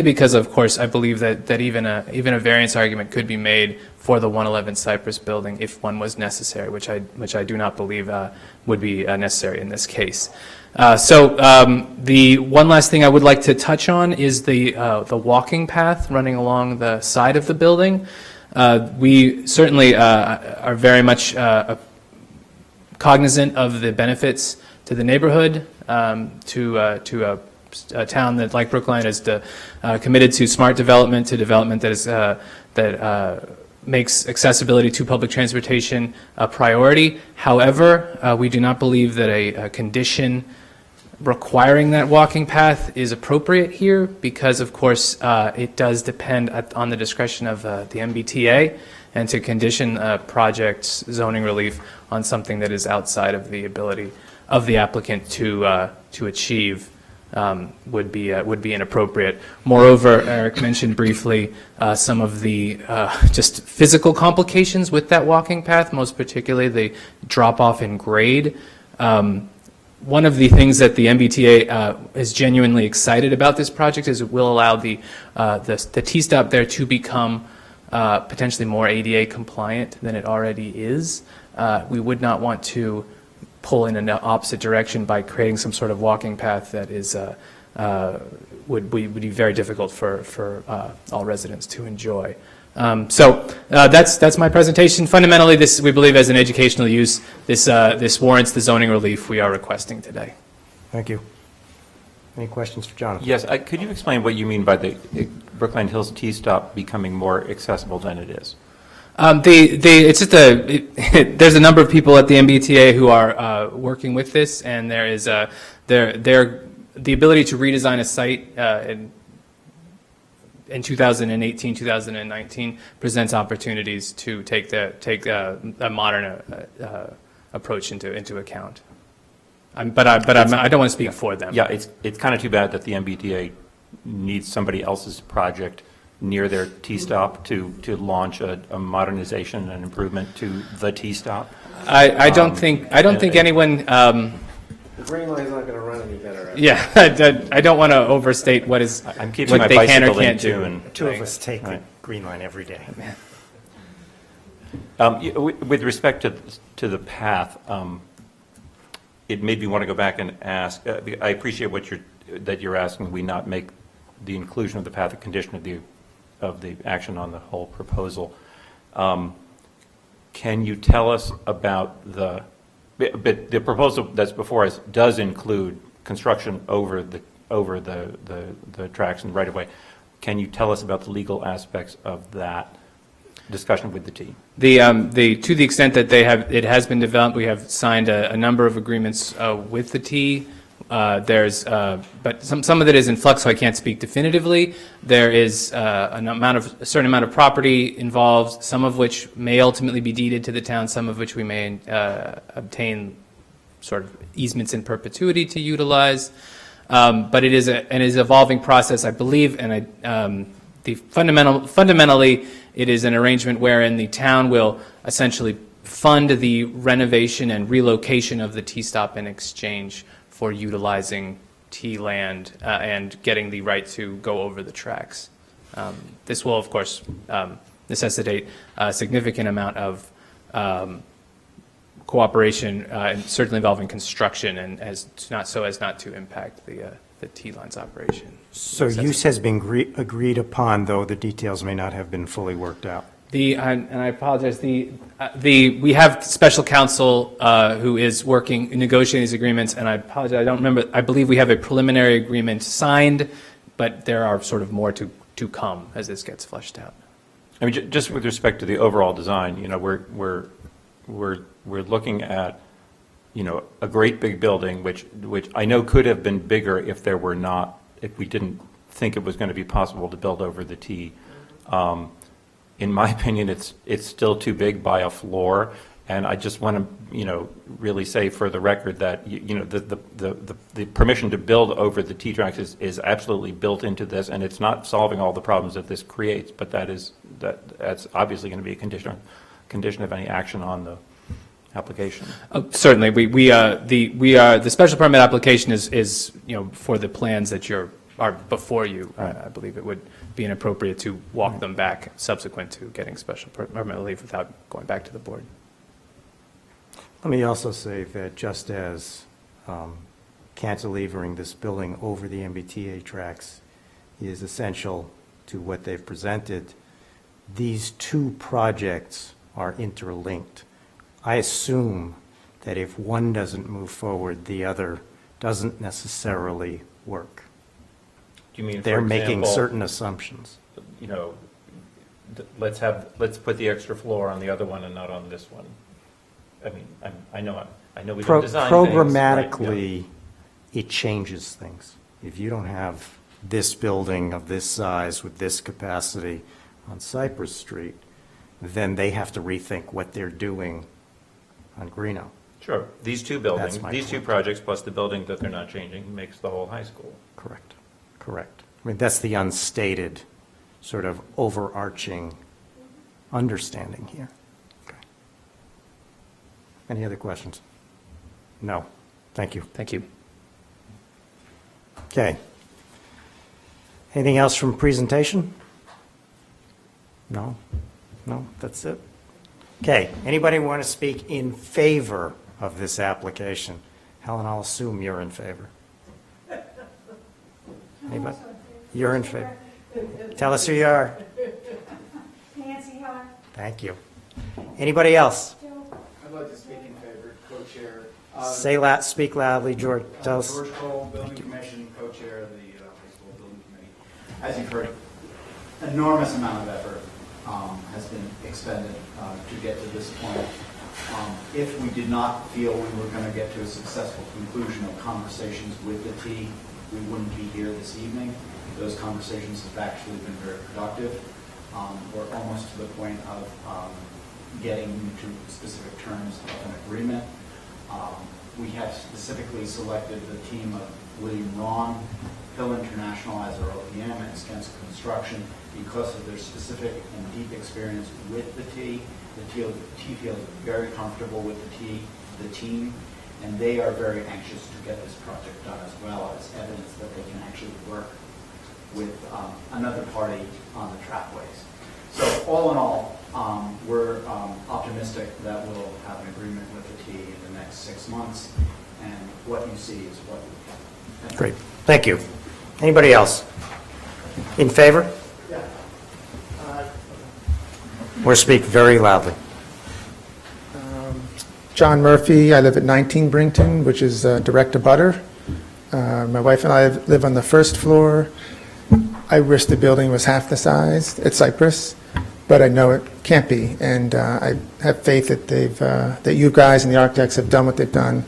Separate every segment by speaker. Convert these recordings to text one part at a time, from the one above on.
Speaker 1: because, of course, I believe that even a variance argument could be made for the 111 Cypress building if one was necessary, which I do not believe would be necessary in this case. The one last thing I would like to touch on is the walking path running along the side of the building. We certainly are very much cognizant of the benefits to the neighborhood, to a town that, like Brookline, is committed to smart development, to development that is makes accessibility to public transportation a priority. However, we do not believe that a condition requiring that walking path is appropriate here because, of course, it does depend on the discretion of the MBTA, and to condition a project's zoning relief on something that is outside of the ability of the applicant to achieve would be inappropriate. Moreover, Eric mentioned briefly some of the just physical complications with that walking path, most particularly the drop-off in grade. One of the things that the MBTA is genuinely excited about this project is it will allow the T-stop there to become potentially more ADA compliant than it already is. We would not want to pull in an opposite direction by creating some sort of walking path that is would be very difficult for all residents to enjoy. That's my presentation. Fundamentally, we believe as an educational use, this warrants the zoning relief we are requesting today.
Speaker 2: Thank you. Any questions for Jonathan?
Speaker 3: Yes, could you explain what you mean by the Brookline Hills T-stop becoming more accessible than it is?
Speaker 1: It's just there's a number of people at the MBTA who are working with this, and there is the ability to redesign a site in 2018, 2019 presents opportunities to take a modern approach into account. I don't want to speak for them.
Speaker 3: Yeah, it's kind of too bad that the MBTA needs somebody else's project near their T-stop to launch a modernization and improvement to the T-stop.
Speaker 1: I don't think anyone.
Speaker 2: The green line's not going to run any better. Right?
Speaker 1: Yeah, I don't want to overstate what they can or can't do.
Speaker 2: And two of us take the green line every day.
Speaker 3: With respect to the path, it made me want to go back and ask. I appreciate that you're asking we not make the inclusion of the path a condition of the action on the whole proposal. Can you tell us about but the proposal that's before us does include construction over the tracks and right of way. Can you tell us about the legal aspects of that discussion with the T? To the extent that it has been developed, we have signed a number of agreements with the T. But some of it is in flux, so I can't speak definitively. There is a certain amount of property involved, some of which may ultimately be deeded to the town, some of which we may obtain sort of easements in perpetuity to utilize. But it is an evolving process, I believe, and fundamentally it is an arrangement wherein the town will essentially fund the renovation and relocation of the T-stop in exchange for utilizing T-land and getting the right to go over the tracks. This will, of course, necessitate a significant amount of cooperation, and certainly involving construction, and as not to impact the T-line's operation.
Speaker 2: So use has been agreed upon, though the details may not have been fully worked out.
Speaker 1: And I apologize. We have special counsel who is negotiating these agreements, and I apologize. I don't remember. I believe we have a preliminary agreement signed, but there are sort of more to come as this gets fleshed out.
Speaker 3: I mean, just with respect to the overall design, we're looking at, a great big building, which I know could have been bigger if we didn't think it was going to be possible to build over the T. In my opinion, it's still too big by a floor, and I just want to, really say for the record that the permission to build over the T tracks is absolutely built into this, and it's not solving all the problems that this creates, but that's obviously going to be a condition of any action on the application.
Speaker 1: Certainly, the special permit application is for the plans that you're are before you, I believe it would be inappropriate to walk them back subsequent to getting special permit relief without going back to the board.
Speaker 2: Let me also say that just as cantilevering this building over the MBTA tracks is essential to what they've presented, these two projects are interlinked. I assume that if one doesn't move forward, the other doesn't necessarily work.
Speaker 3: Do you mean, for
Speaker 2: They're making
Speaker 3: example,
Speaker 2: certain assumptions.
Speaker 3: you know, let's put the extra floor on the other one and not on this one? I mean, I know we don't design things.
Speaker 2: Programmatically, it changes things. If you don't have this building of this size with this capacity on Cypress Street, then they have to rethink what they're doing on Greeno.
Speaker 3: Sure. These two buildings,
Speaker 2: That's my
Speaker 3: these two
Speaker 2: point.
Speaker 3: projects plus the building that they're not changing makes the whole high school.
Speaker 2: Correct, correct. I mean, that's the unstated, sort of overarching understanding here. Okay. Any other questions? No. Thank you.
Speaker 1: Thank you.
Speaker 2: Okay. Anything else from presentation? No? No, that's it? Okay, anybody want to speak in favor of this application? Helen, I'll assume you're in favor. Anybody? You're in favor? Tell us who you are.
Speaker 4: Nancy Hart.
Speaker 2: Thank you. Anybody else?
Speaker 5: I'd like to speak in favor, co-chair.
Speaker 2: Speak loudly, George. Tell us.
Speaker 5: George Cole, Building Commission, co-chair of the high school building committee. As you've heard, enormous amount of effort has been expended to get to this point. If we did not feel we were going to get to a successful conclusion of conversations with the T, we wouldn't be here this evening. Those conversations have actually been very productive. We're almost to the point of getting into specific terms of an agreement. We have specifically selected the team of William Ron, Hill International as our OPM, and Skanska Construction because of their specific and deep experience with the T. The T feels very comfortable with the team, and they are very anxious to get this project done as well as evidence that they can actually work with another party on the trapways. So all in all, we're optimistic that we'll have an agreement with the T in the next 6 months, and what you see is what we have.
Speaker 2: Great. Thank you. Anybody else? In favor?
Speaker 5: Yeah.
Speaker 2: Or speak very loudly.
Speaker 6: John Murphy, I live at 19 Brington, which is direct to butter. My wife and I live on the first floor. I wish the building was half the size at Cypress, but I know it can't be. And I have faith that that you guys and the architects have done what they've done.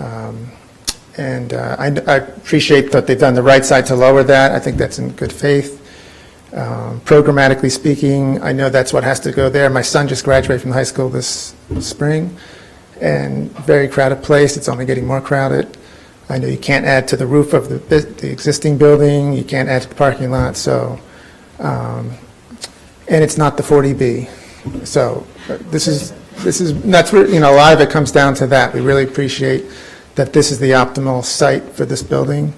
Speaker 6: I appreciate that they've done the right side to lower that. I think that's in good faith. Programmatically speaking, I know that's what has to go there. My son just graduated from high school this spring, and very crowded place. It's only getting more crowded. I know you can't add to the roof of the existing building. You can't add to the parking lot. So, and it's not the 40B. So that's where, a lot of it comes down to that. We really appreciate that this is the optimal site for this building.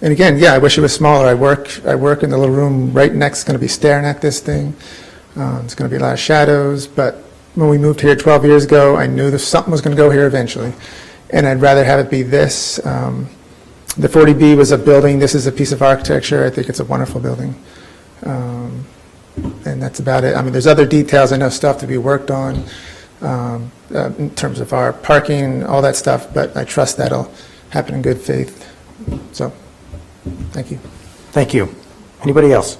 Speaker 6: And again, yeah, I wish it was smaller. I work in the little room right next, going to be staring at this thing. It's going to be a lot of shadows, but when we moved here 12 years ago, I knew that something was going to go here eventually. And I'd rather have it be this. The 40B was a building. This is a piece of architecture. I think it's a wonderful building. And that's about it. I mean, there's other details. I know stuff to be worked on in terms of our parking and all that stuff, but I trust that'll happen in good faith. So, thank you.
Speaker 2: Thank you. Anybody else?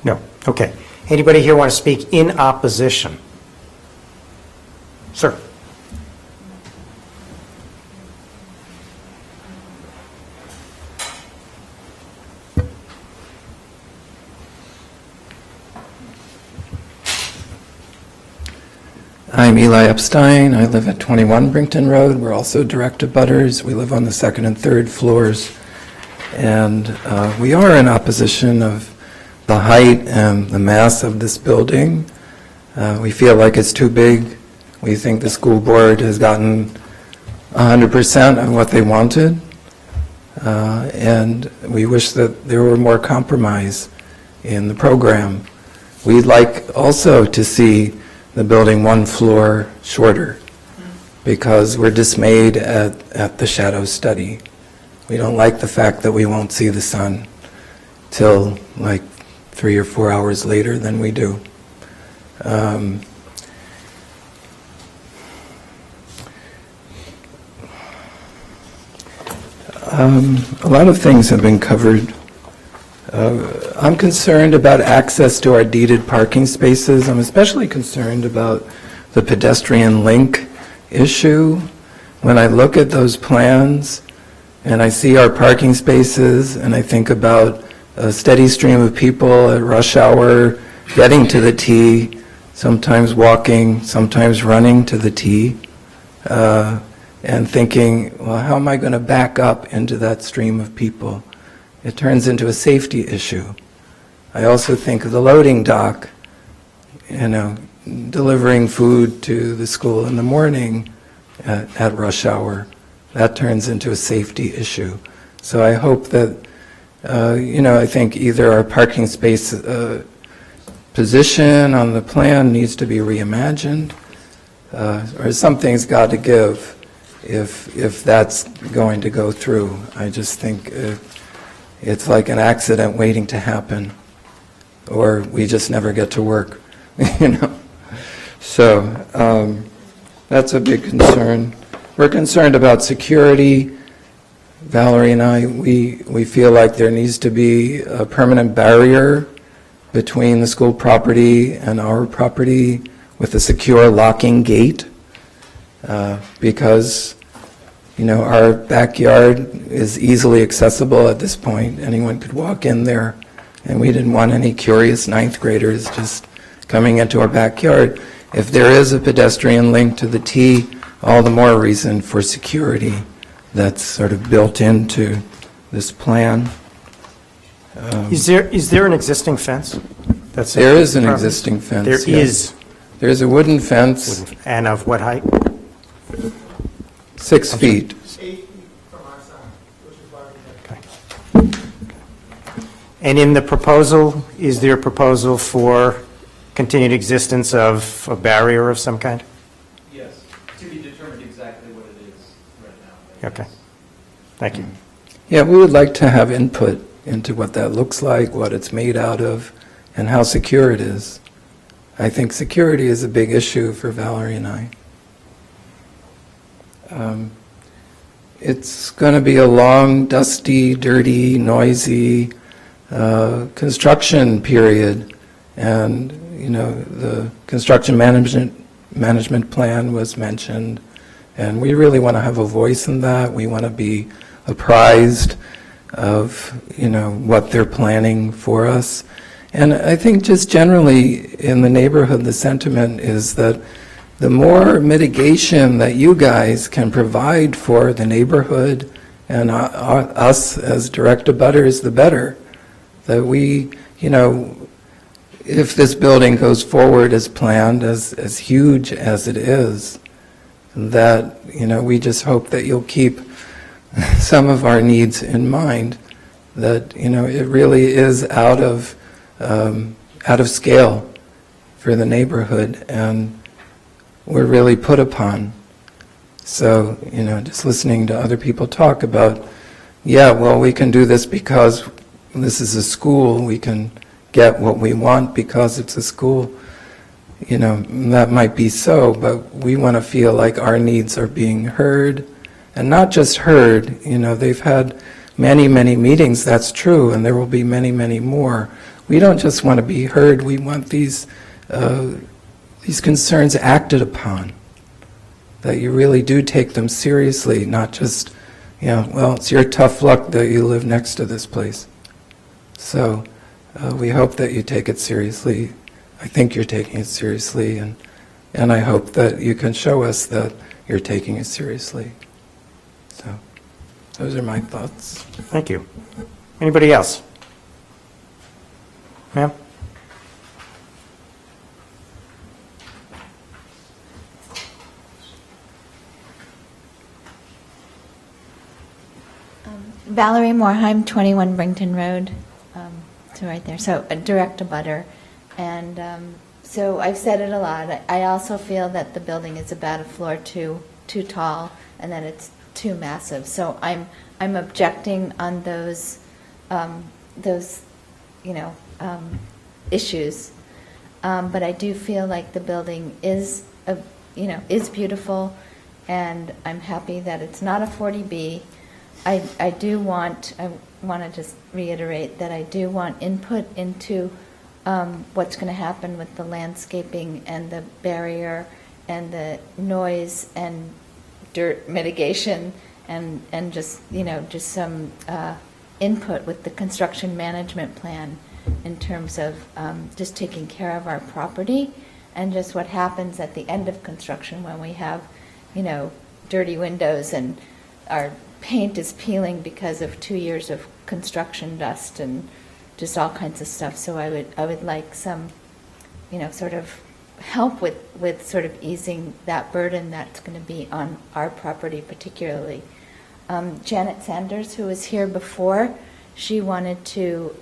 Speaker 2: No. Okay. Anybody here want to speak in opposition? Sir.
Speaker 7: I'm Eli Epstein. I live at 21 Brington Road. We're also direct abutters. We live on the second and third floors. And we are in opposition of the height and the mass of this building. We feel like it's too big. We think the school board has gotten 100% of what they wanted. And we wish that there were more compromise in the program. We'd like also to see the building one floor shorter, because we're dismayed at the shadow study. We don't like the fact that we won't see the sun till like 3 or 4 hours later than we do. A lot of things have been covered. I'm concerned about access to our deeded parking spaces. I'm especially concerned about the pedestrian link issue. When I look at those plans and I see our parking spaces and I think about a steady stream of people at rush hour getting to the T, sometimes walking, sometimes running to the T, and thinking, well, how am I going to back up into that stream of people? It turns into a safety issue. I also think of the loading dock, delivering food to the school in the morning at rush hour. That turns into a safety issue. So I hope that, I think either our parking space position on the plan needs to be reimagined, or something's got to give if that's going to go through. I just think it's like an accident waiting to happen, or we just never get to work, So that's a big concern. We're concerned about security. Valerie and I, we feel like there needs to be a permanent barrier between the school property and our property with a secure locking gate, because our backyard is easily accessible at this point. Anyone could walk in there, and we didn't want any curious ninth graders just coming into our backyard. If there is a pedestrian link to the T, all the more reason for security that's sort of built into this plan.
Speaker 2: Is there an existing fence?
Speaker 7: There is an existing fence.
Speaker 2: There
Speaker 7: yes.
Speaker 2: is.
Speaker 7: There's a wooden fence,
Speaker 2: And of what height?
Speaker 7: 6 feet.
Speaker 6: 8 feet from our side, which is why we have.
Speaker 2: And in the proposal, is there a proposal for continued existence of a barrier of some kind?
Speaker 8: Yes, to be determined exactly what it is right now.
Speaker 2: Okay. Thank you.
Speaker 7: Yeah, we would like to have input into what that looks like, what it's made out of, and how secure it is. I think security is a big issue for Valerie and I. It's going to be a long, dusty, dirty, noisy construction period, and the construction management plan was mentioned, and we really want to have a voice in that. We want to be apprised of what they're planning for us. And I think just generally in the neighborhood, the sentiment is that the more mitigation that you guys can provide for the neighborhood and us as direct abutters, the better. That we, if this building goes forward as planned, as huge as it is, that, we just hope that you'll keep some of our needs in mind, that, it really is out of scale for the neighborhood, and we're really put upon. So, just listening to other people talk about, yeah, well, we can do this because this is a school, we can get what we want because it's a school, that might be so, but we want to feel like our needs are being heard, and not just heard, they've had many, many meetings, that's true, and there will be many, many more. We don't just want to be heard, we want these concerns acted upon, that you really do take them seriously, not just, well, it's your tough luck that you live next to this place. So we hope that you take it seriously. I think you're taking it seriously, and I hope that you can show us that you're taking it seriously. So those are my thoughts.
Speaker 2: Thank you. Anybody else? Ma'am?
Speaker 9: Valerie Moorheim, 21 Brington Road, so right there, so a direct abutter. And so I've said it a lot. I also feel that the building is about a floor too tall, and that it's too massive. So I'm objecting on those issues. But I do feel like the building is is beautiful, and I'm happy that it's not a 40B. I want to just reiterate that I do want input into what's going to happen with the landscaping and the barrier and the noise and dirt mitigation and just some input with the construction management plan in terms of just taking care of our property and just what happens at the end of construction when we have dirty windows and our paint is peeling because of 2 years of construction dust and just all kinds of stuff. So I would like some, sort of help with sort of easing that burden that's going to be on our property particularly. Janet Sanders, who was here before, she wanted to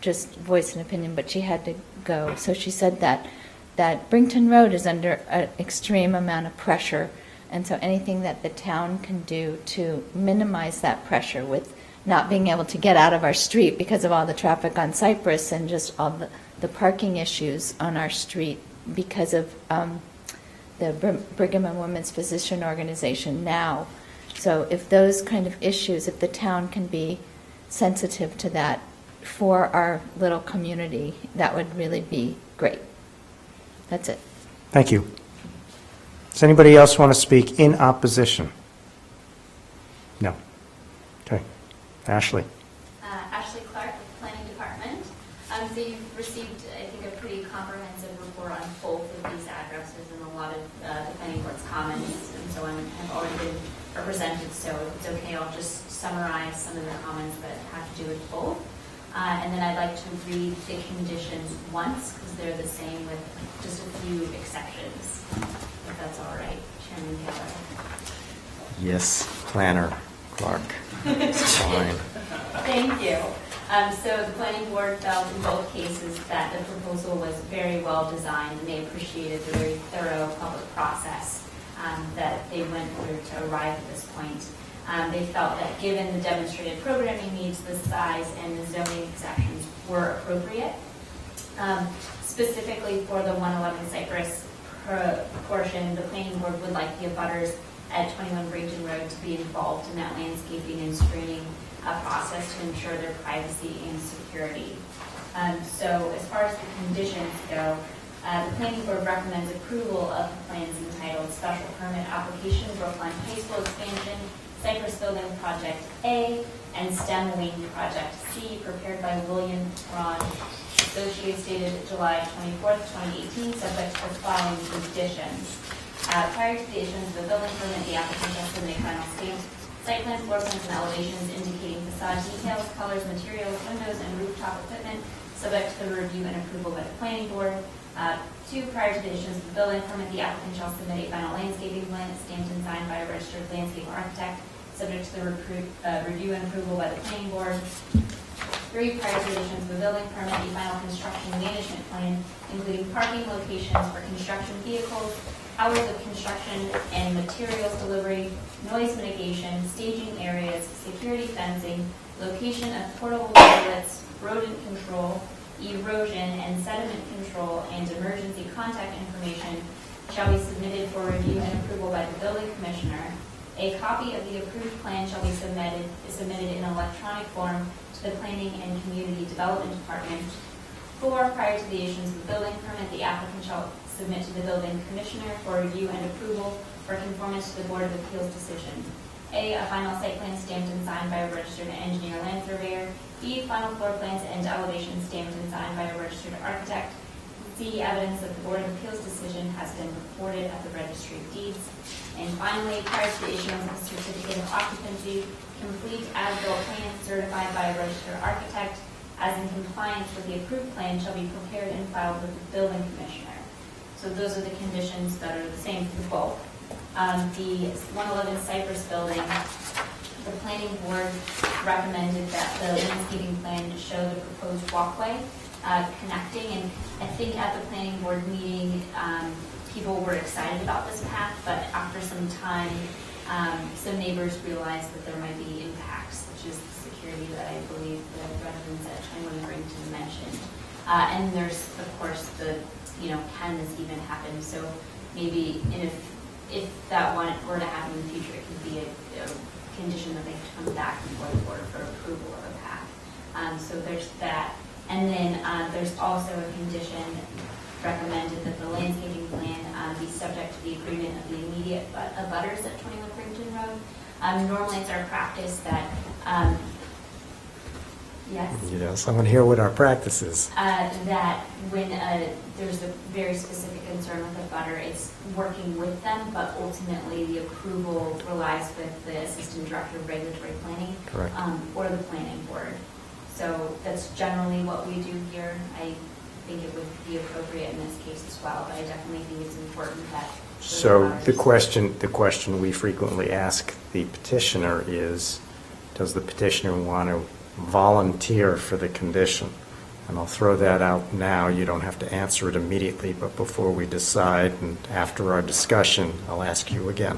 Speaker 9: just voice an opinion, but she had to go. So she said that Brington Road is under an extreme amount of pressure. And so anything that the town can do to minimize that pressure with not being able to get out of our street because of all the traffic on Cypress and just all the parking issues on our street because of the Brigham and Women's Physician Organization now. So if those kind of issues, if the town can be sensitive to that for our little community, that would really be great. That's it.
Speaker 2: Thank you. Does anybody else want to speak in opposition? No. Okay. Ashley.
Speaker 10: Ashley Clark with the Planning Department. So you've received, I think, a pretty comprehensive report on both of these addresses and a lot of the Planning Board's comments, and so have already been represented. So if it's okay, I'll just summarize some of the comments that have to do with both. And then I'd like to read the conditions once, because they're the same with just a few exceptions, if that's all right, Chairman Keller.
Speaker 2: Yes, Planner Clark. It's fine.
Speaker 10: Thank you. So the planning board felt in both cases that the proposal was very well designed, and they appreciated the very thorough public process that they went through to arrive at this point. They felt that given the demonstrated programming needs, the size and the zoning exceptions were appropriate. Specifically for the 111 Cypress portion, the planning board would like the abutters at 21 Brington Road to be involved in that landscaping and screening process to ensure their privacy and security. So as far as the conditions go, the planning board recommends approval of the plans entitled Special Permit Application Brookline High School Expansion, Cypress Building Project A, and STEM Wing Project C, prepared by William Ron, Associates, dated July 24th, 2018, subject to the following conditions. Prior to the issuance of the building permit, the applicant shall submit final stamped site plan, floor plans, and elevations indicating facade details, colors, materials, windows, and rooftop equipment, subject to the review and approval by the planning board. 2, prior to the issuance of the building permit, the applicant shall submit a final landscaping plan stamped and signed by a registered landscape architect, subject to the review and approval by the planning board. 3, prior to the issuance of the building permit, a final construction management plan, including parking locations for construction vehicles, hours of construction and materials delivery, noise mitigation, staging areas, security fencing, location of portable toilets, rodent control, erosion and sediment control, and emergency contact information shall be submitted for review and approval by the building commissioner. A copy of the approved plan shall be submitted in electronic form to the Planning and Community Development Department. 4, prior to the issuance of the building permit, the applicant shall submit to the building commissioner for review and approval for conformance to the Board of Appeals decision. A final site plan stamped and signed by a registered engineer land surveyor. B, final floor plans and elevations stamped and signed by a registered architect. C, evidence that the Board of Appeals decision has been recorded at the Registry of Deeds. And finally, prior to the issuance of a certificate of occupancy, complete as-built plans certified by a registered architect as in compliance with the approved plan shall be prepared and filed with the building commissioner. So those are the conditions that are the same for both. The 111 Cypress building, The planning board recommended that the landscaping plan show the proposed walkway connecting, and I think at the planning board meeting, people were excited about this path, but after some time, some neighbors realized that there might be impacts, such as the security that I believe the residents at 21 Brington mentioned. And there's, of course, can this even happen? So maybe if that were to happen in the future, it could be a condition that they come back before the board for approval of a path. So there's that. And then there's also a condition recommended that the landscaping plan be subject to the agreement of the immediate abutters at 21 Brington Road. Normally it's our practice that, yes?
Speaker 2: Someone hear what our practice is.
Speaker 10: That when there's a very specific concern with a butter, it's working with them, but ultimately the approval relies with the Assistant Director of Regulatory Planning.
Speaker 2: Correct.
Speaker 10: Or the Planning Board. So that's generally what we do here. I think it would be appropriate in this case as well, but I definitely think it's important that.
Speaker 2: So the question we frequently ask the petitioner is, does the petitioner want to volunteer for the condition? And I'll throw that out now. You don't have to answer it immediately, but before we decide and after our discussion, I'll ask you again.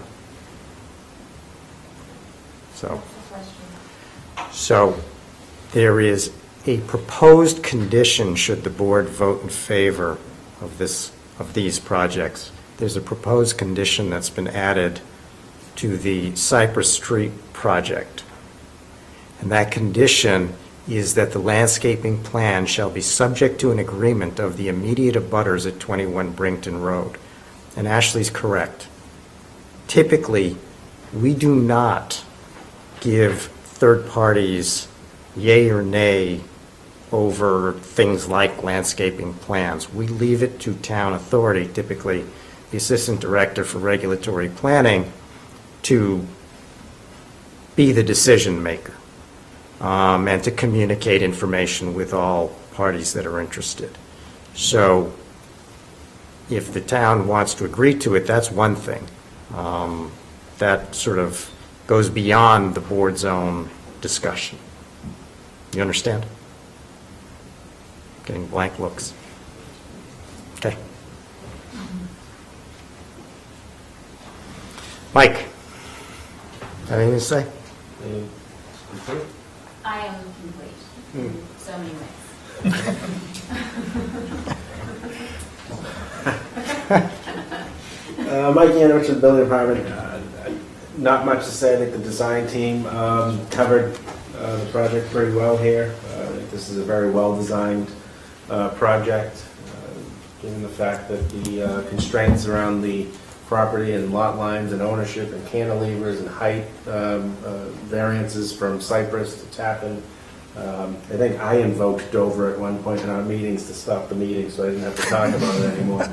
Speaker 2: So there is a proposed condition should the board vote in favor of these projects. There's a proposed condition that's been added to the Cypress Street project. And that condition is that the landscaping plan shall be subject to an agreement of the immediate abutters at 21 Brington Road. And Ashley's correct. Typically, we do not give third parties yay or nay over things like landscaping plans. We leave it to town authority, typically the Assistant Director for Regulatory Planning, to be the decision maker. And to communicate information with all parties that are interested. So if the town wants to agree to it, that's one thing. That sort of goes beyond the board's own discussion. You understand? Getting blank looks. Okay. Mike, anything to say?
Speaker 10: I am complete in so many ways.
Speaker 11: Mike Yanovich of the Building Department. Not much to say. I think the design team covered the project pretty well here. I think this is a very well-designed project, given the fact that the constraints around the property and lot lines and ownership and cantilevers and height variances from Cypress to Tappan. I think I invoked Dover at one point in our meetings to stop the meeting, so I didn't have to talk about it anymore.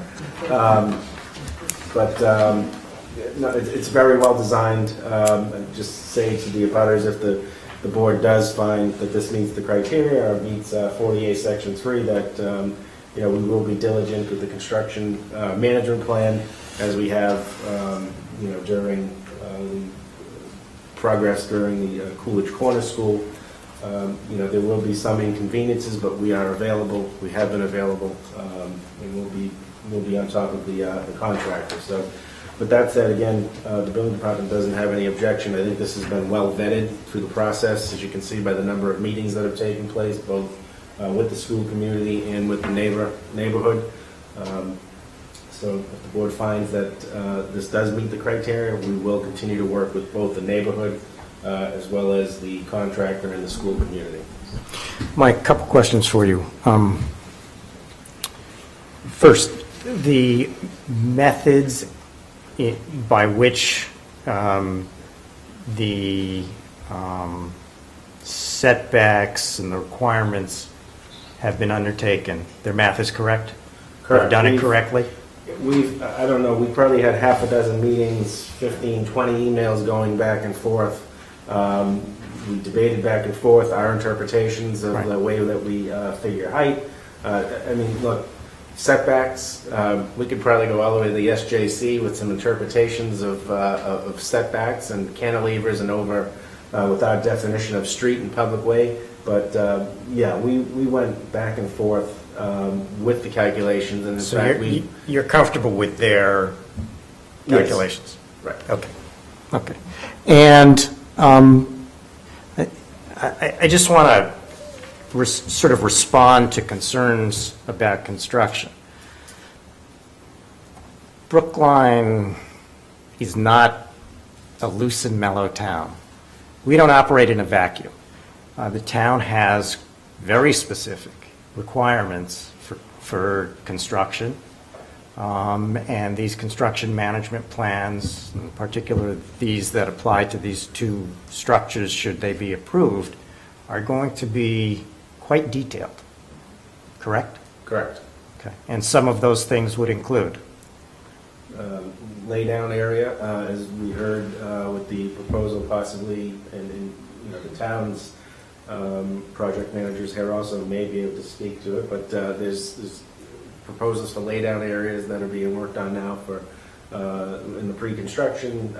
Speaker 11: No, it's very well designed. I'd just say to the abutters, if the board does find that this meets the criteria or meets 48 Section 3, that we will be diligent with the construction management plan, as we have during progress during the Coolidge Corner School. There will be some inconveniences, but we are available. We have been available, and we'll be on top of the contractor. So, with that said, again, the building department doesn't have any objection. I think this has been well vetted through the process, as you can see by the number of meetings that have taken place, both with the school community and with the neighborhood. So if the board finds that this does meet the criteria, we will continue to work with both the neighborhood as well as the contractor and the school community.
Speaker 2: Mike, a couple questions for you. First, the methods by which the setbacks and the requirements have been undertaken, their math is correct?
Speaker 11: Correct.
Speaker 2: They've done it correctly?
Speaker 11: I don't know, we probably had half a dozen meetings, 15, 20 emails going back and forth. We debated back and forth our interpretations of the way that we figure height. I mean, look, setbacks, we could probably go all the way to the SJC with some interpretations of setbacks and cantilevers and over with our definition of street and public way. But, yeah, we went back and forth with the calculations, and in
Speaker 2: So
Speaker 11: fact,
Speaker 2: you're comfortable with their
Speaker 11: Yes.
Speaker 2: calculations?
Speaker 11: Right.
Speaker 2: Okay, okay. And I just want to sort of respond to concerns about construction. Brookline is not a loose and mellow town. We don't operate in a vacuum. The town has very specific requirements for construction, and these construction management plans, in particular these that apply to these two structures, should they be approved, are going to be quite detailed, correct?
Speaker 11: correct.
Speaker 2: Okay. And some of those things would include?
Speaker 11: Laydown area, as we heard with the proposal possibly, and the town's project managers here also may be able to speak to it, but there's proposals for laydown areas that are being worked on now for in the pre-construction,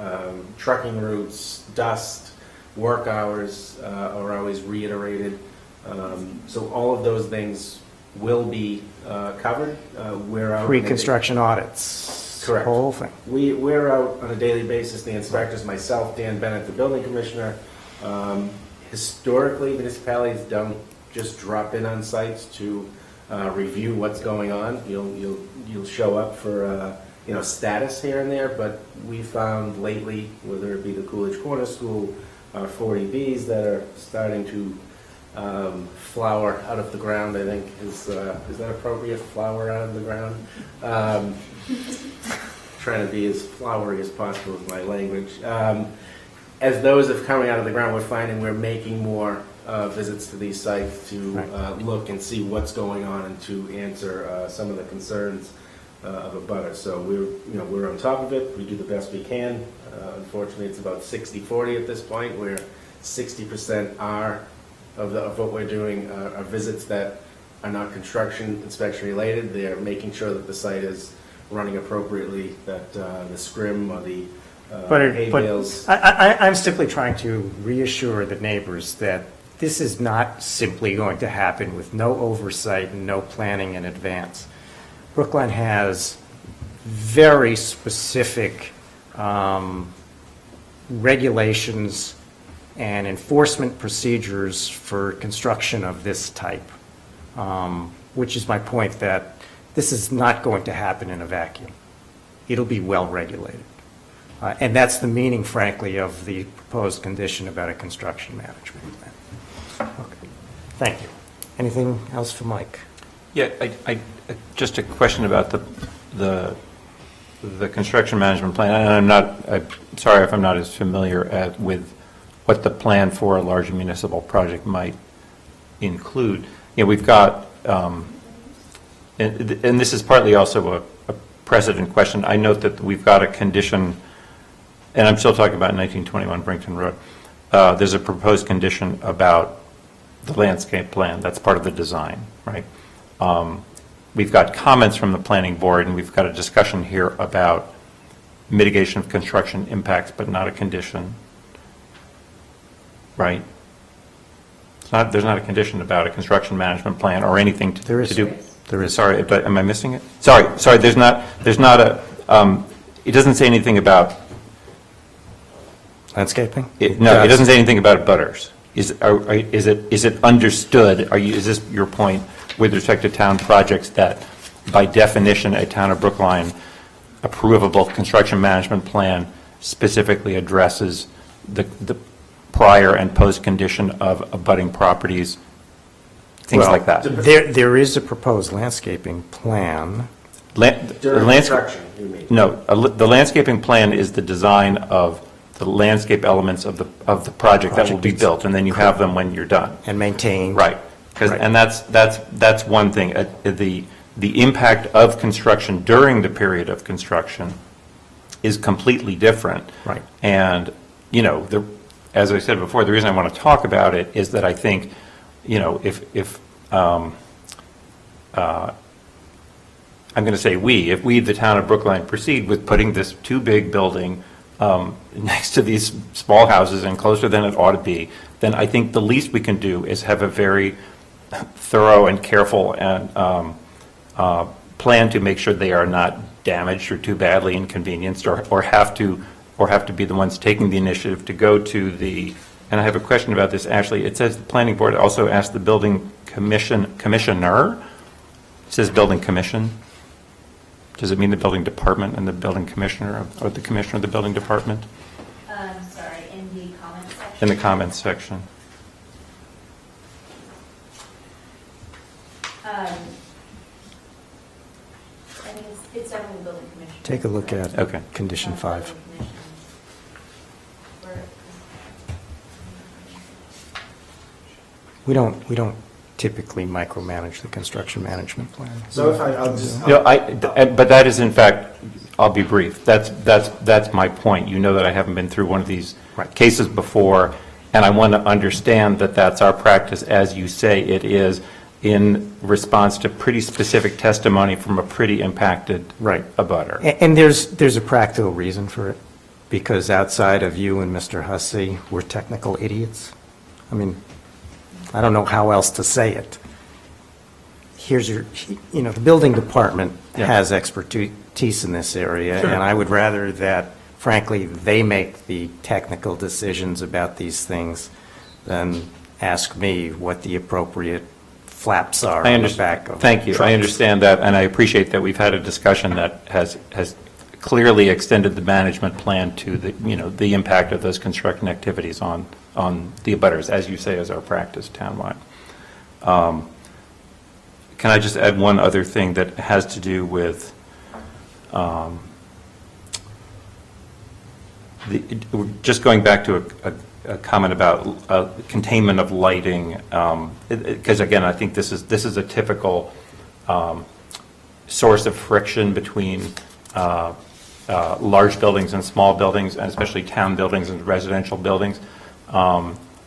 Speaker 11: trucking routes, dust, work hours are always reiterated. So all of those things will be covered. We're out
Speaker 2: Pre-construction audits?
Speaker 11: Correct.
Speaker 2: Whole thing?
Speaker 11: We're out on a daily basis, the inspectors, myself, Dan Bennett, the building commissioner. Historically, municipalities don't just drop in on sites to review what's going on. You'll show up for status here and there, but we found lately, whether it be the Coolidge Corner School, our 40Bs that are starting to flower out of the ground, I think is that appropriate? Flower out of the ground. Trying to be as flowery as possible with my language. As those have coming out of the ground, we're finding we're making more visits to these sites to look and see what's going on and to answer some of the concerns of a butter. So we're on top of it. We do the best we can. Unfortunately, it's about 60-40 at this point, where 60% of what we're doing are visits that are not construction inspection related. They're making sure that the site is running appropriately, that the scrim or the hay bales.
Speaker 2: I'm simply trying to reassure the neighbors that this is not simply going to happen with no oversight and no planning in advance. Brookline has very specific regulations and enforcement procedures for construction of this type, which is my point that this is not going to happen in a vacuum. It'll be well regulated. And that's the meaning, frankly, of the proposed condition about a construction management plan. Okay. Thank you. Anything else for Mike?
Speaker 3: Yeah, I just a question about the construction management plan, and I'm sorry if I'm not as familiar with what the plan for a large municipal project might include. We've got, and this is partly also a precedent question. I note that we've got a condition, and I'm still talking about 1921 Brinkton Road. There's a proposed condition about the landscape plan. That's part of the design, right? We've got comments from the planning board, and we've got a discussion here about mitigation of construction impacts, but not a condition, right? There's not a condition about a construction management plan or anything to do.
Speaker 2: There is.
Speaker 3: Sorry, but am I missing it? Sorry. There's not a. It doesn't say anything about
Speaker 2: Landscaping?
Speaker 3: it doesn't say anything about butters. Is it understood? Is this your point with respect to town projects that, by definition, a town of Brookline approvable construction management plan specifically addresses the prior and post condition of abutting properties, things like that?
Speaker 2: There is a proposed landscaping plan.
Speaker 11: During construction, you mean?
Speaker 3: No, the landscaping plan is the design of the landscape elements of the project that will be built, and then you have them when you're done.
Speaker 2: And maintained.
Speaker 3: Right. And that's one thing. The impact of construction during the period of construction is completely different.
Speaker 2: Right.
Speaker 3: And, as I said before, the reason I want to talk about it is that I think, if I'm going to say if we, the town of Brookline, proceed with putting this too big building next to these small houses and closer than it ought to be, then I think the least we can do is have a very thorough and careful and plan to make sure they are not damaged or too badly inconvenienced or have to be the ones taking the initiative to go to the, and I have a question about this, Ashley. It says the planning board also asked the building commissioner. It says building commission. Does it mean the building department and the building commissioner, or the commissioner of the building department?
Speaker 10: Sorry, in the comments section.
Speaker 3: In the comments section.
Speaker 10: I think it's several building commissioners.
Speaker 2: Take a look at
Speaker 3: Okay.
Speaker 2: condition 5.
Speaker 10: Building commissioners.
Speaker 2: We don't typically micromanage the construction management plan.
Speaker 11: So if I'll just.
Speaker 3: But that is, in fact, I'll be brief. That's my point. You know that I haven't been through one of these
Speaker 2: Right.
Speaker 3: cases before, and I want to understand that that's our practice, as you say it is, in response to pretty specific testimony from a pretty impacted
Speaker 2: Right.
Speaker 3: abutter.
Speaker 2: And there's a practical reason for it, because outside of you and Mr. Hussey, we're technical idiots. I mean, I don't know how else to say it. Here's the building department
Speaker 3: Yeah.
Speaker 2: has expertise in this area, and I would rather that, frankly, they make the technical decisions about these things than ask me what the appropriate flaps are on the back of
Speaker 3: Thank you. I
Speaker 2: trucks.
Speaker 3: understand that, and I appreciate that we've had a discussion that has clearly extended the management plan to the impact of those construction activities on the abutters, as you say, is our practice townwide. Can I just add one other thing that has to do with just going back to a comment about containment of lighting, because again, I think this is a typical source of friction between large buildings and small buildings, and especially town buildings and residential buildings.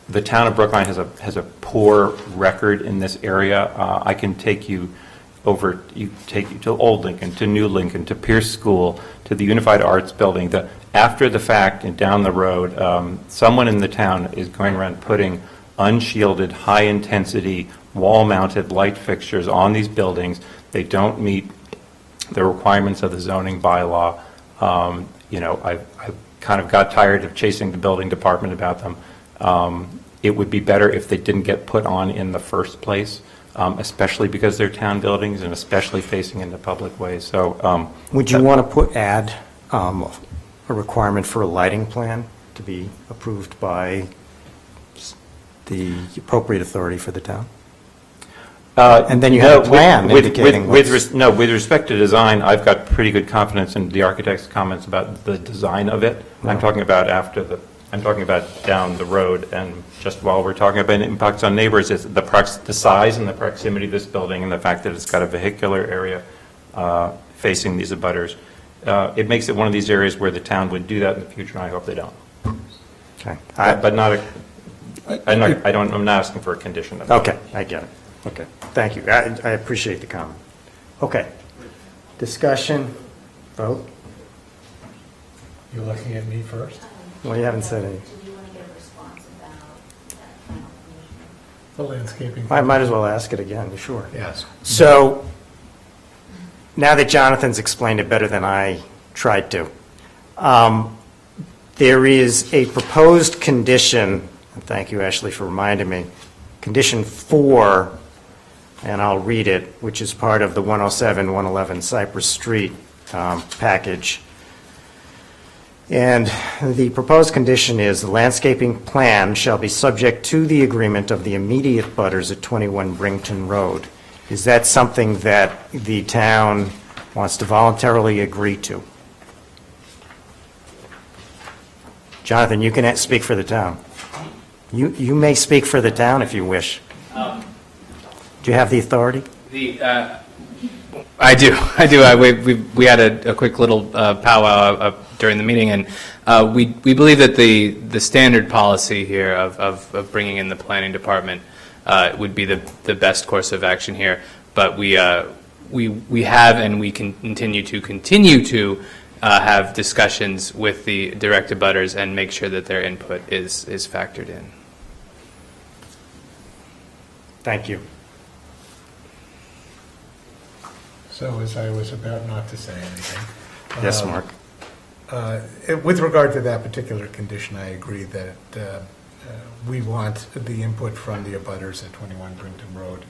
Speaker 3: The town of Brookline has a poor record in this area. I can take you to Old Lincoln, to New Lincoln, to Pierce School, to the Unified Arts Building. After the fact and down the road, someone in the town is going around putting unshielded, high-intensity, wall-mounted light fixtures on these buildings. They don't meet the requirements of the zoning bylaw. I kind of got tired of chasing the building department about them. It would be better if they didn't get put on in the first place, especially because they're town buildings and especially facing into public ways. So,
Speaker 2: Would you want to add a requirement for a lighting plan to be approved by the appropriate authority for the town? And then you have a plan indicating
Speaker 3: with respect to design, I've got pretty good confidence in the architect's comments about the design of it. I'm talking about down the road, and just while we're talking about impacts on neighbors, it's the size and the proximity of this building and the fact that it's got a vehicular area facing these abutters. It makes it one of these areas where the town would do that in the future, and I hope they don't.
Speaker 2: Okay.
Speaker 3: But I'm not asking for a condition of it.
Speaker 2: Okay, I get it. Okay, thank you. I appreciate the comment. Okay. Discussion, vote.
Speaker 6: You're looking at me first?
Speaker 2: Well, you haven't said any.
Speaker 10: Do we want to get a response about that final commission?
Speaker 6: The landscaping.
Speaker 2: I might as well ask it again, sure.
Speaker 6: Yes.
Speaker 2: So, now that Jonathan's explained it better than I tried to, there is a proposed condition, and thank you, Ashley, for reminding me, condition 4, and I'll read it, which is part of the 107, 111 Cypress Street package. And the proposed condition is the landscaping plan shall be subject to the agreement of the immediate butters at 21 Brington Road. Is that something that the town wants to voluntarily agree to? Jonathan, you can speak for the town. You may speak for the town if you wish. Do you have the authority?
Speaker 1: I do. We had a quick little powwow during the meeting, and we believe that the standard policy here of bringing in the planning department would be the best course of action here. But we have and we can continue to have discussions with the direct abutters and make sure that their input is factored in.
Speaker 2: Thank you.
Speaker 12: So as I was about not to say anything.
Speaker 2: Yes, Mark?
Speaker 12: With regard to that particular condition, I agree that we want the input from the abutters at 21 Brinton Road,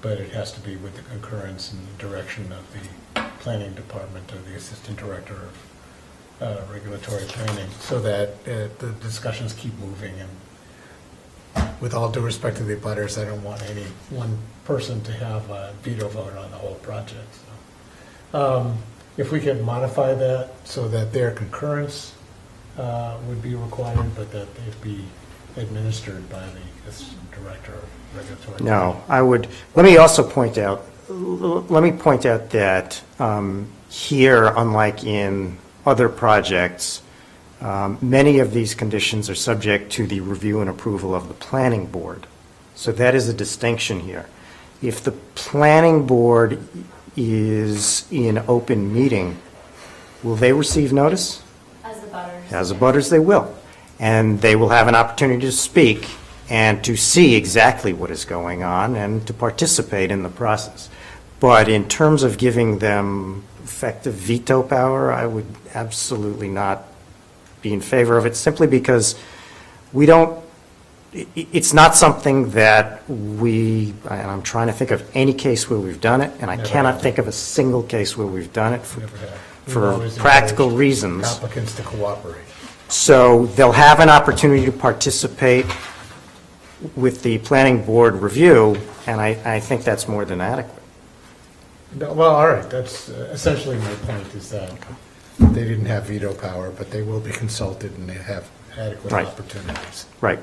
Speaker 12: but it has to be with the concurrence and the direction of the planning department or the assistant director of regulatory planning, so that the discussions keep moving. And with all due respect to the abutters, I don't want any one person to have a veto vote on the whole project. So, if we could modify that so that their concurrence would be required, but that they'd be administered by the assistant director of regulatory.
Speaker 2: No, I would, let me also point out, that here, unlike in other projects, many of these conditions are subject to the review and approval of the planning board. So that is a distinction here. If the planning board is in open meeting, will they receive notice?
Speaker 10: As the butters.
Speaker 2: As abutters, they will. And they will have an opportunity to speak and to see exactly what is going on and to participate in the process. But in terms of giving them effective veto power, I would absolutely not be in favor of it, simply because we don't, it's not something that and I'm trying to think of any case where we've done it, and I cannot think of a single case where we've done it for practical reasons.
Speaker 12: Applicants to cooperate.
Speaker 2: So they'll have an opportunity to participate with the planning board review, and I think that's more than adequate.
Speaker 12: No, well, all right, that's essentially my point, is that they didn't have veto power, but they will be consulted and they have adequate
Speaker 2: Right.
Speaker 12: opportunities.
Speaker 2: Right.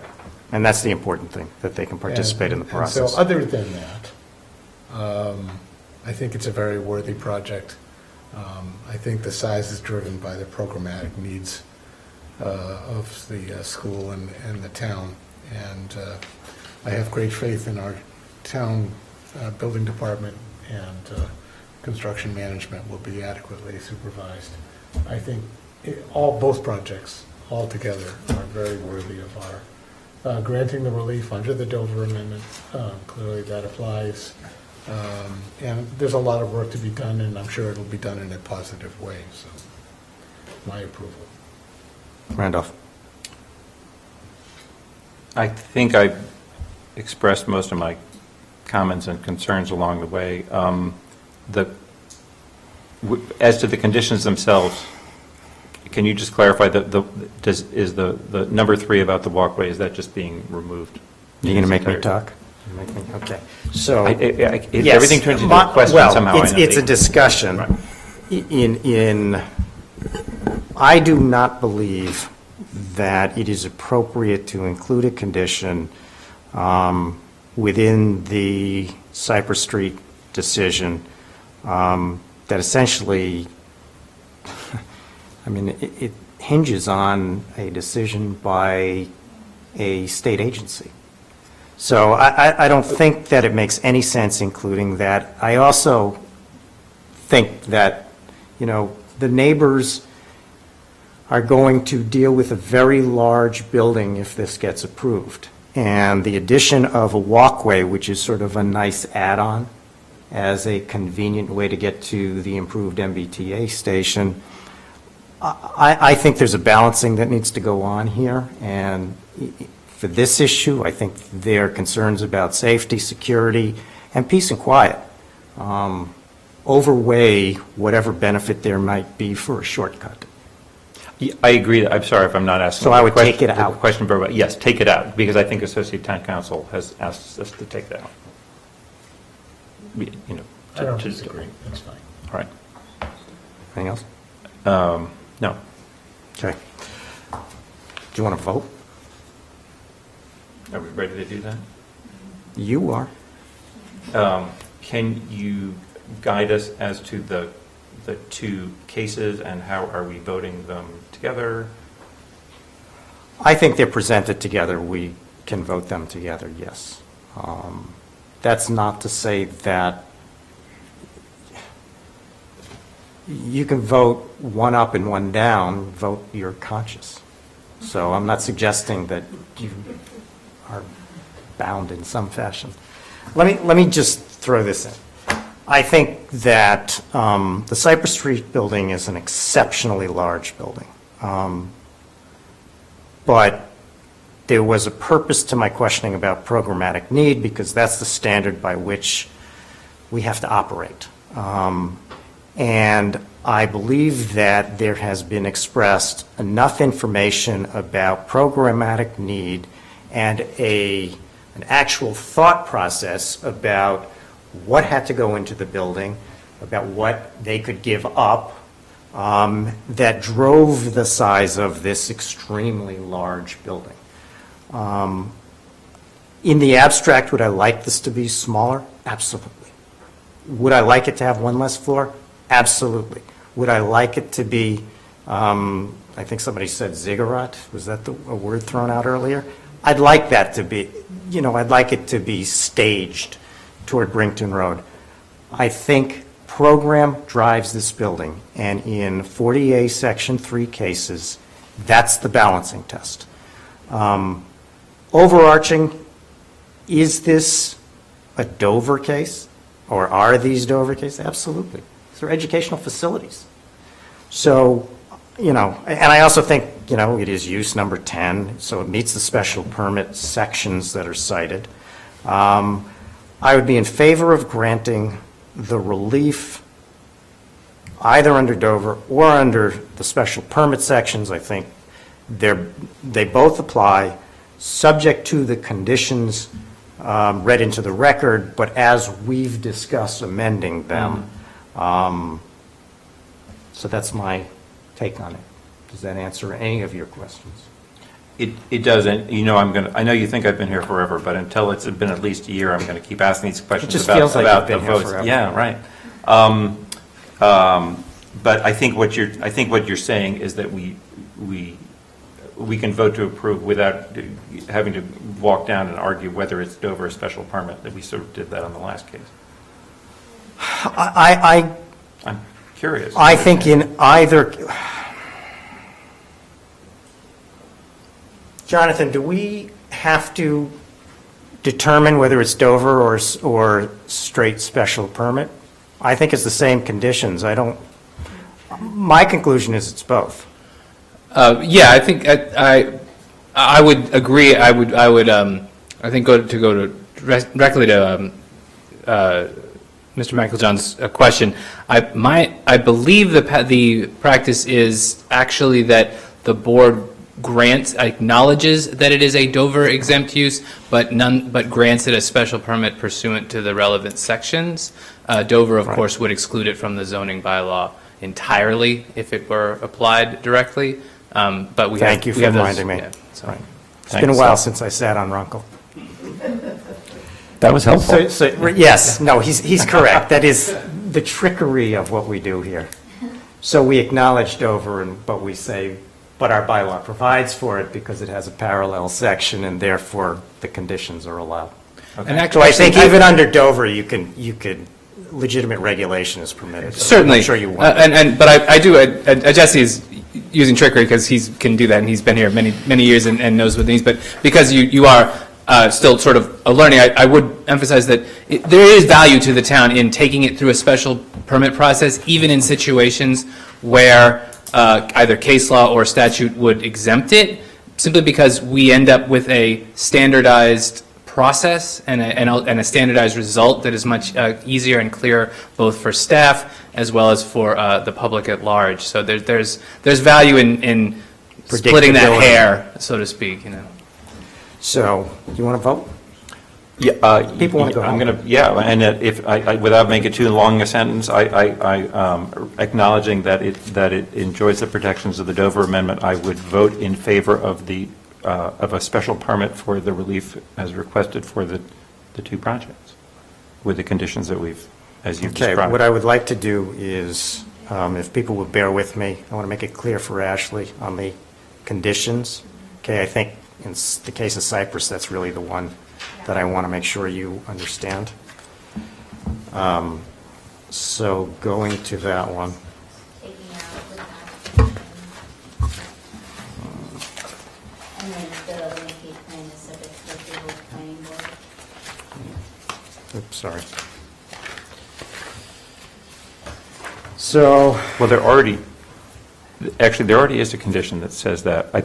Speaker 2: And that's the important thing, that they can participate in the process.
Speaker 12: And so other than that, I think it's a very worthy project. I think the size is driven by the programmatic needs of the school and the town. And I have great faith in our town building department, and construction management will be adequately supervised. I think both projects altogether are very worthy of our granting the relief under the Dover Amendment. Clearly that applies. And there's a lot of work to be done, and I'm sure it'll be done in a positive way. So my approval.
Speaker 2: Randolph.
Speaker 3: I think I expressed most of my comments and concerns along the way. As to the conditions themselves, can you just clarify, is the number 3 about the walkway, is that just being removed?
Speaker 2: You're going to make me talk? Okay. So, yes,
Speaker 3: everything turns into a question somehow.
Speaker 2: Well, it's a discussion.
Speaker 3: Right.
Speaker 2: I do not believe that it is appropriate to include a condition within the Cypress Street decision that essentially, I mean, it hinges on a decision by a state agency. So I don't think that it makes any sense including that. I also think that, the neighbors are going to deal with a very large building if this gets approved. And the addition of a walkway, which is sort of a nice add-on as a convenient way to get to the improved MBTA station, I think there's a balancing that needs to go on here. And for this issue, I think their concerns about safety, security, and peace and quiet overweigh whatever benefit there might be for a shortcut.
Speaker 3: I agree. I'm sorry if I'm not asking.
Speaker 2: So I would take it out.
Speaker 3: Question, yes, take it out, because I think Associate Town Council has asked us to take that out.
Speaker 12: I don't disagree. That's fine.
Speaker 3: All right.
Speaker 2: Anything else?
Speaker 3: No.
Speaker 2: Okay. Do you want to vote?
Speaker 3: Are we ready to do that?
Speaker 2: You are.
Speaker 3: Can you guide us as to the 2 cases, and how are we voting them together?
Speaker 2: I think they're presented together. We can vote them together, yes. That's not to say that, you can vote one up and one down, vote your conscience. So I'm not suggesting that you are bound in some fashion. Let me just throw this in. I think that the Cypress Street building is an exceptionally large building. But there was a purpose to my questioning about programmatic need, because that's the standard by which we have to operate. And I believe that there has been expressed enough information about programmatic need and an actual thought process about what had to go into the building, about what they could give up, that drove the size of this extremely large building. In the abstract, would I like this to be smaller? Absolutely. Would I like it to have one less floor? Absolutely. Would I like it to be, I think somebody said ziggurat, was that a word thrown out earlier? I'd like that to be, I'd like it to be staged toward Brinkton Road. I think program drives this building, and in 40A Section 3 cases, that's the balancing test. Overarching, is this a Dover case, or are these Dover cases? Absolutely. These are educational facilities. So, and I also think, it is use number 10, so it meets the special permit sections that are cited. I would be in favor of granting the relief either under Dover or under the special permit sections. I think they both apply, subject to the conditions read into the record, but as we've discussed amending them. So that's my take on it. Does that answer any of your questions?
Speaker 3: It doesn't. I know you think I've been here forever, but until it's been at least a year, I'm going to keep asking these questions
Speaker 2: It just feels like
Speaker 3: about
Speaker 2: you've
Speaker 3: the
Speaker 2: been here
Speaker 3: votes.
Speaker 2: forever.
Speaker 3: Yeah, right. But I think what you're saying is that we can vote to approve without having to walk down and argue whether it's Dover or special permit, that we sort of did that on the last case. I'm curious.
Speaker 2: I think in either, Jonathan, do we have to determine whether it's Dover or straight special permit? I think it's the same conditions. My conclusion is it's both.
Speaker 1: Yeah, I think I would agree. I think go directly to Mr. Michaeljohn's question. I believe the practice is actually that the board acknowledges that it is a Dover exempt use, but grants it a special permit pursuant to the relevant sections. Dover, of course, would exclude it from the zoning bylaw entirely if it were applied directly. But
Speaker 2: Thank you for reminding me.
Speaker 1: Yeah, so.
Speaker 2: Right. It's been a while since I sat on Runkle.
Speaker 3: That was helpful.
Speaker 2: Yes, no, he's correct. That is the trickery of what we do here. So we acknowledge Dover, but we say, but our bylaw provides for it because it has a parallel section, and therefore the conditions are allowed.
Speaker 1: And
Speaker 2: So
Speaker 1: actually,
Speaker 2: I think even under Dover, you could legitimate regulation is permitted.
Speaker 1: Certainly.
Speaker 2: I'm sure you want.
Speaker 1: But I do, Jesse is using trickery because he can do that, and he's been here many years and knows what things. But because you are still sort of learning, I would emphasize that there is value to the town in taking it through a special permit process, even in situations where either case law or statute would exempt it, simply because we end up with a standardized process and a standardized result that is much easier and clearer both for staff as well as for the public at large. So there's value in splitting that hair, so to speak.
Speaker 2: So, do you want to vote?
Speaker 3: Yeah,
Speaker 2: People want to go home.
Speaker 3: And if I without making too long a sentence, acknowledging that it enjoys the protections of the Dover Amendment, I would vote in favor of a special permit for the relief as requested for the two projects, with the conditions that as you've described.
Speaker 2: Okay, what I would like to do is, if people would bear with me, I want to make it clear for Ashley on the conditions. Okay, I think in the case of Cypress, that's really the one that I want to make sure you understand. So going to that one. sorry. So,
Speaker 3: Well, there already is a condition that says that. Were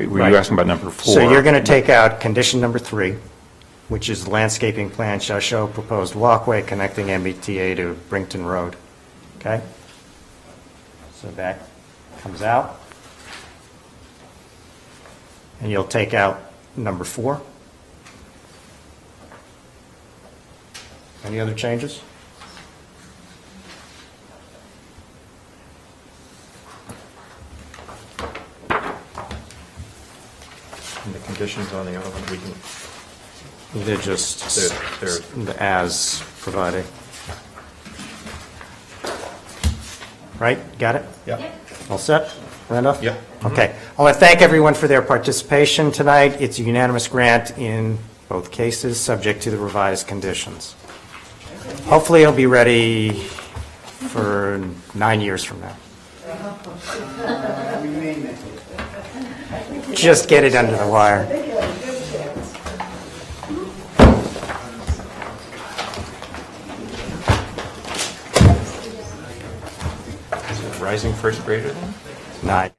Speaker 2: Right.
Speaker 3: you asking about number 4?
Speaker 2: so you're going to take out condition number 3, which is landscaping plan shall show proposed walkway connecting MBTA to Brington Road. Okay? So that comes out. And you'll take out number 4. Any other changes?
Speaker 3: And the conditions on the other one, we can,
Speaker 2: They're just
Speaker 3: They're-
Speaker 2: the as provided. Right? Got it?
Speaker 12: Yep.
Speaker 2: All set? Randolph?
Speaker 3: Yep.
Speaker 2: Okay. I want to thank everyone for their participation tonight. It's a unanimous grant in both cases, subject to the revised conditions. Hopefully, it'll be ready for 9 years from now. Just get it under the wire.
Speaker 3: Rising first grader then?
Speaker 2: 9.